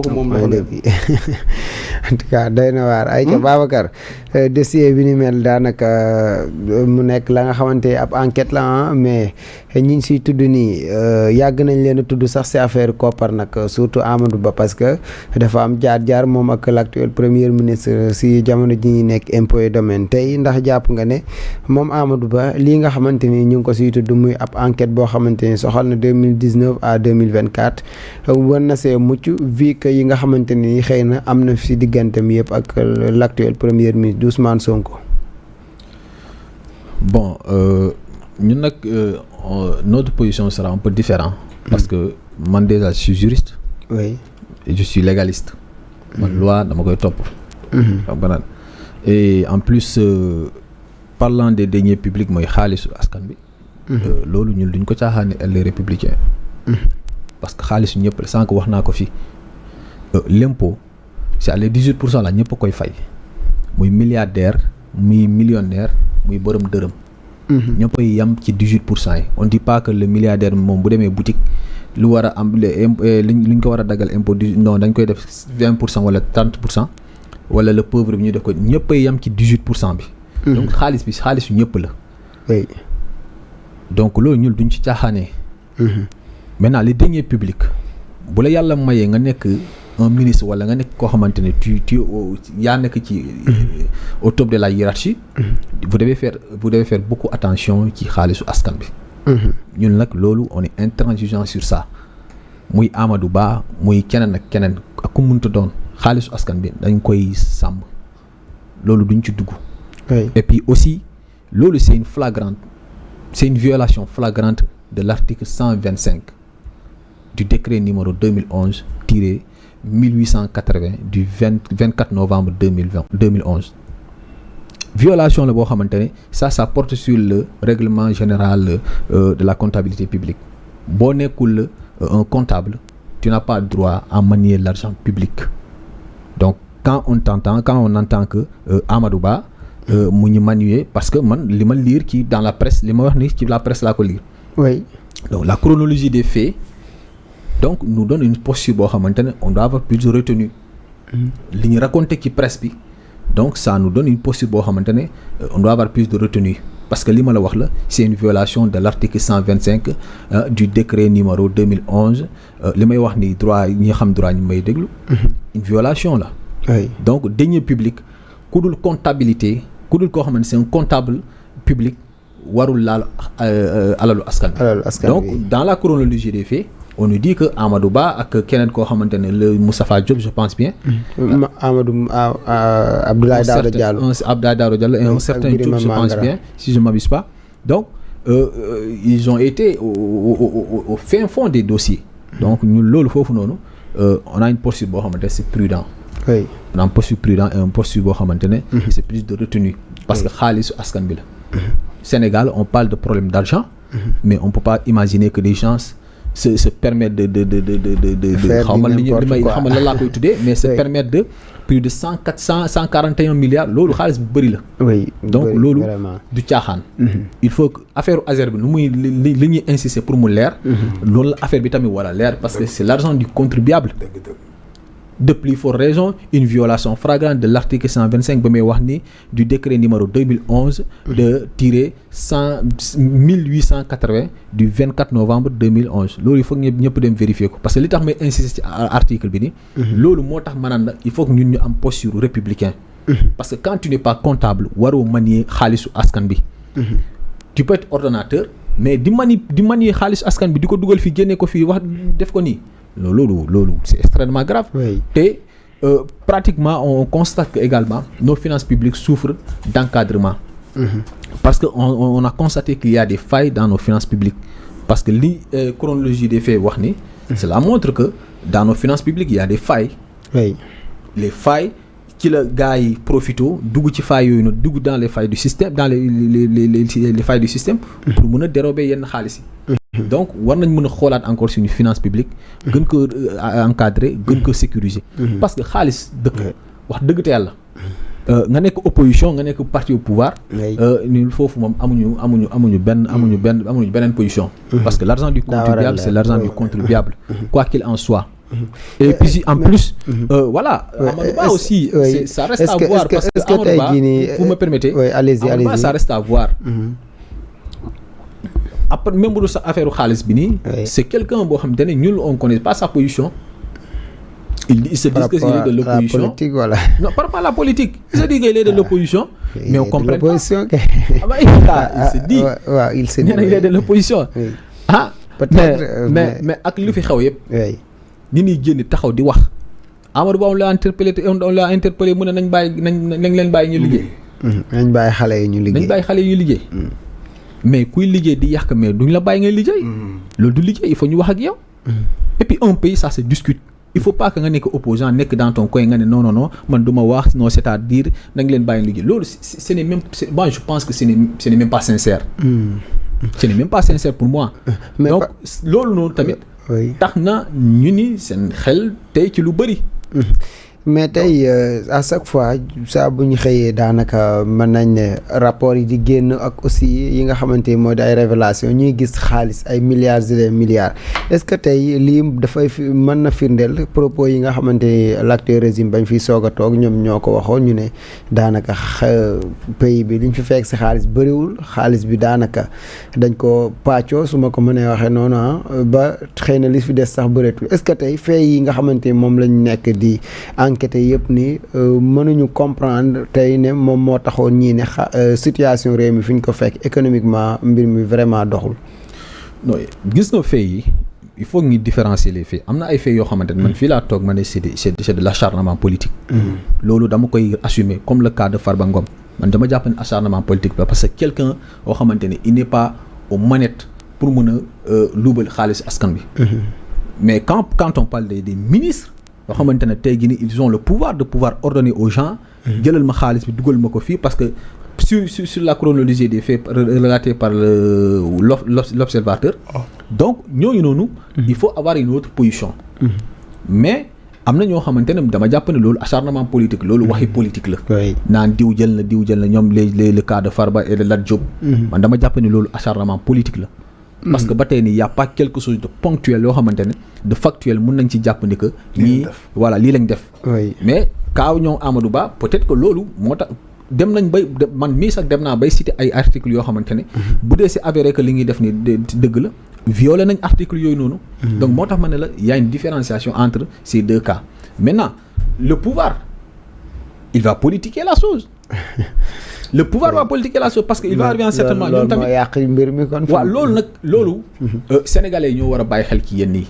moom la en tout cas doy na waar ay ca Babacar dossier bi ni mel daanaka mu nekk la nga xamante ab enquête la mais ñi ngi siy tudd nii yàgg nañ leen a tudd sax si affaire koppar nag surtout Amadou Ba parce que dafa am jaar-jaar moom ak l'actuel premier ministre si jamono ji ñuy nekk impôt et domaine tey ndax jàpp nga ne moom Amadou Ba lii nga xamante ni ñu ngi ko siy tudd muy ab enquête boo xamante ni soxal na 2019 à 2024 war na see mucc vu que yi nga xamante ni xëy na am na si digganteem yëpp ak l'actuel premier ministre Ousmane Sonko. Bon ñun nag notre position sera un peu différente parce que man déjà je suis juriste. Oui. Et je suis légaliste. man loi dama koy topp. Et en plus parlant des deniers publics mooy xaalisu askan bi. loolu ñun duñ ko caaxaane les républicains. parce que xaalisu ñëpp sànq wax naa ko fii l'impôt c'est les 18% la ñëpp a koy fay muy milliardaire muy millionnaire muy borom dërëm. ñëpp a yam ci 18% yi on dit pas que le milliardaire moom bu demee boutique lu war a am li ñu ko war a dagal impôt non dañ koy def 20% wala 30% wala le pauvre bi ñu def ko ñëpp a yam ci 18% bi. donc xaalis bi xaalisu ñëpp la. oui. donc loolu ñun duñ ci caaxaanee. maintenant les deniers publics bu la yàlla mayee nga nekk un ministre wala nga nekk koo xamante ne tu yaa nekk ci au top de la hiérarchie. vous devez faire beaucoup attention ci xaalisu askan bi. ñun nag loolu on est intransigeant sur ça muy Amadou Ba muy keneen ak keneen ak ku mënta doon xaalisu askan bi dañ koy sàmm loolu duñ ci dugg. et puis aussi loolu c'est une violation flagrante de l'article 125 du décret numéro 2011-1880 du 24 novembre 2011 violation la boo xamante ne ça porte sur le règlement général de la comptabilité publique boo nekkul un comptable tu n'as pas droit à manier l'argent public. Donc quand on entend que Amadou Ba mu ñu manuer parce que man li ma lire ci dans la presse li ma wax ni ci la presse laa ko lire. Oui. Donc la chronologie des faits donc nous donne une posture boo xamante ne on doit avoir plus de retenue. li ñu raconté ci presse bi donc ça nous donne une posture boo xamante ne on doit avoir plus de retenue parce que li ma la wax la c'est une violation de l'article 125 du décret numéro 2011 li may wax ni droit ñi xam droit ñu may déglu. une violation la. Oui. Donc deniers publics ku dul comptabilité ku dul koo xamante c'est un comptable public warul laal alalu askan bi. Donc dans la chronologie des faits on nous dit que Amadou Ba ak keneen koo xamante ne le Moustapha Diop je pense bien. Abdoulaye Daouda Diallo et un certain Diop je pense bien si je ne m'abuse pas. Donc ils ont été au fin fond des dossiers. Donc ñun loolu foofu noonu on a une posture boo xamante ne c'est prudent. Oui. On a une posture prudent et une posture boo xamante ne c'est plus de retenue parce que xaalisu askan bi la. Sénégal on parle de problème d'argent mais on peut pas imaginer que des gens se permettent de xaw ma li may xam la laa koy tuddee mais se permettre de plus de 141 milliards loolu xaalis bu bëri la. Oui. Donc loolu du caaxaan. Il faut que affaire Azer bi nu muy li ñuy insister pour mu leer. loolu la affaire bi tamit war a leer parce que c'est l'argent du contribuable. De plus forte raison une violation flagrante de l'article 125 ba may wax ni du décret numéro 2011 de tirer 1880 du 24 novembre 2011 loolu il faut que ñëpp dem vérifier ko parce que li tax may insister ci article bi ni loolu moo tax maanaam nag il faut que ñun ñu am posture républicain parce que quand tu n'es pas comptable waroo manier xaalisu askan bi tu peux être ordonnateur mais di manier xaalisu askan bi di ko dugal fii génne ko fii wax def ko nii loolu c'est extrêmement grave. Oui. Et pratiquement on constate que également nos finances publiques souffrent d'encadrement. Parce que on a constaté qu'il y a des failles dans nos finances publiques parce que li chronologie des faits wax ni cela montre que dans nos finances publiques il y a des failles. Oui. Les failles ci la gars yi profito dugg ci failles yooyu noonu dugg dans les failles du système dans les failles du système pour mën a dérober yenn xaalis yi. Donc war nañ mën a xoolaat encore suñu finance publique gën ko encadrer gën ko sécuriser parce que xaalis dëkk wax dëgg te yàlla nga nekk opposition nga nekk parti au pouvoir ñun foofu moom amuñu beneen position parce que l'argent du contribuable c'est l'argent du contribuable quoi qu'il en soit Et puis en plus voilà Amadou Ba aussi ça reste à voir parce que Amadou Ba vous me permettez Amadou Ba ça reste à voir après même bu sa affaire xaalis bi nii c'est quelqu'un boo xam te ne ñun on connaît pas sa position il se dit que il est de l'opposition politique, voilà. Non, par rapport à la politique il se dit qu'il est de l'opposition mais on comprend pas il se dit il se dit il est de l'opposition ah peut-être mais ak lu fi xew yëpp ni ñuy génn taxaw di wax Amadou Ba on l'a interpellé mu ne nañ leen bàyyi ñu liggéey nañ bàyyi xale yi ñu liggéey mais kuy liggéey di yàq mais duñ la bàyyi ngay liggéey loolu du liggéey il faut ñu wax ak yow et puis un pays ça se discute il faut pas que nga nekk opposant nekk dans ton coin nga ne non man du ma wax non c'est-à-dire nañ leen bàyyi liggéey loolu ce n'est même moi je pense que ce n'est même pas sincère ce n'est même pas sincère pour moi donc loolu noonu tamit tax na ñu ni seen xel tey ci lu bëri mais tey à chaque fois saa bu ñu xëyee daanaka mën nañ ne rapport yi di génn ak aussi yi nga xamante ni moo di ay révélation ñuy gis xaalis ay milliards et des milliards est-ce que tey lii dafay mën na firndeel propos yi nga xamante ni l'actuel régime bañ fiy soog a toog ñoom ñoo ko waxoon ñu ne daanaka pays bi liñ fi fekk si xaalis bëriwul xaalis bi daanaka dañ ko pàccoo su ma ko mënee waxee noonu ba xëy na li fi des sax bëreetul est-ce que tey fee yi nga xamante ni moom lañ nekk di enquête yëpp ni mënuñu comprendre tey ne moom moo taxoon ñii ne situation réew mi fi ñu ko fekk économiquement mbir mi vraiment doxul. non gis nga faits yi il faut ñu différencier les faits am na ay faits yoo xamante ne man fii laa toog ma ne c'est de l'acharnement politique. loolu dama koy assumer comme le cas de Farba Ngom man dama jàpp ne acharnement politique la parce que quelqu'un boo xamante ne il n'est pas aux manettes pour mën a luubal xaalis askan bi. mais quand on parle des ministres. yoo xamante ne tey jii nii ils ont le pouvoir de pouvoir ordonner aux gens jëlal ma xaalis bi dugal ma ko fii parce que sur la chronologie des faits relatés par l'observateur donc ñooñu noonu il faut avoir une autre position mais am na ñoo xamante ne dama jàpp ne loolu acharnement politique loolu waxi politique la naan diw jël na ñoom le cas de Farba et de Lat Diop man dama jàpp ne loolu acharnement politique la parce que ba tey nii y a pas quelque chose de ponctuel yoo xamante ne de factuel mun nañ ci jàpp ni que lii voilà lii lañ def mais kaaw ñoom Amadou Ba peut-être que loolu moo tax dem nañ bay man mii sax dem naa bay citer ay articles yoo xamante ne bu dee c'est avéré que li ngi def ni dëgg la violé nañ articles yooyu noonu donc moo tax ma ne la y a une différenciation entre ces deux cas maintenant le pouvoir il va politiquer la chose le pouvoir va politiquer la chose parce que il va arriver en certainement ñoom tamit yàq mbir mi kon waaw loolu nag loolu sénégalais yi ñoo war a bàyyi xel ci yenn yi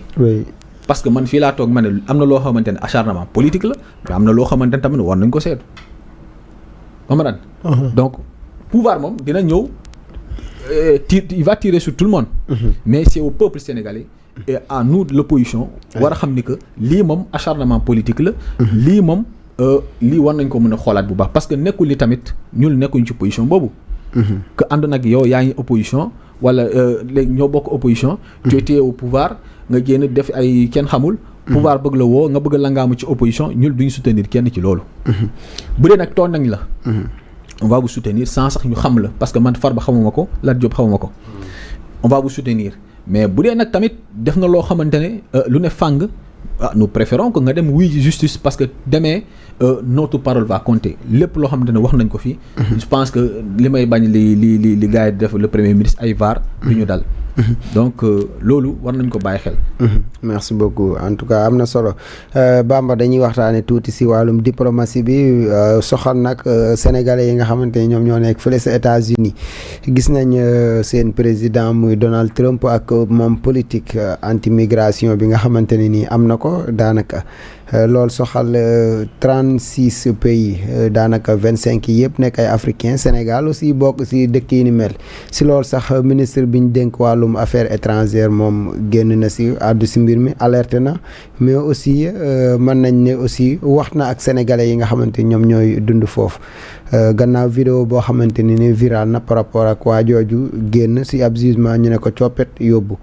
parce que man fii laa toog ma ne am na loo xamante ne acharnement politique la mais am na loo xamante ne tamit war nañ ko seetu amaran donc pouvoir moom dina ñëw il va tirer sur tout le monde mais c'est au peuple sénégalais et à nous l'opposition war a xam ni que lii moom acharnement politique la lii moom lii war nañ ko mën a xoolaat bu baax parce que nekkul li tamit ñun nekkuñ ci position boobu que ànd nag yow yaa ngi opposition wala léegi ñoo bokk opposition tu étais au pouvoir nga génn def ay kenn xamul pouvoir bëgg la woo nga bëgg a langaamu ci opposition ñun duñu soutenir kenn ci loolu bu dee nag tooñ nañ la on va vous soutenir sans sax ñu xam la parce que man Farba xamuma ko Lat Diop xamuma ko on va vous soutenir mais bu dee nag tamit def nga loo xamante ne lu ne fàng nous préférons que nga dem wuy justice parce que demee notre parole va compter lépp loo xamante ne wax nañ ko fii je pense que li may bañ li gars yi def le premier ministre ay VAR du ñu dal donc loolu war nañ ko bàyyi xel merci beaucoup en tout cas am na solo Bamba dañuy waxtaane tuuti si wàllum diplomatie bi soxal nag sénégalais yi nga xamante ne ñoom ñoo nekk fële sa États-Unis gis nañ seen président muy Donald Trump ak moom politique anti migration bi nga xamante ne nii am na ko daanaka loolu soxal 36 pays daanaka 25 yi yëpp nekk ay africains Sénégal aussi bokk si dëkk yi ni mel si loolu sax ministre bi ñu dénk wàllum affaires étrangères moom génn na si àddu si mbir mi alerté na mais aussi mën nañ ne aussi wax na ak sénégalais yi nga xamante ñoom ñooy dund foofu gannaaw vidéo boo xamante ni viral na par rapport ak waa jooju génn si ab jugement ñu ne ko coppet yóbbu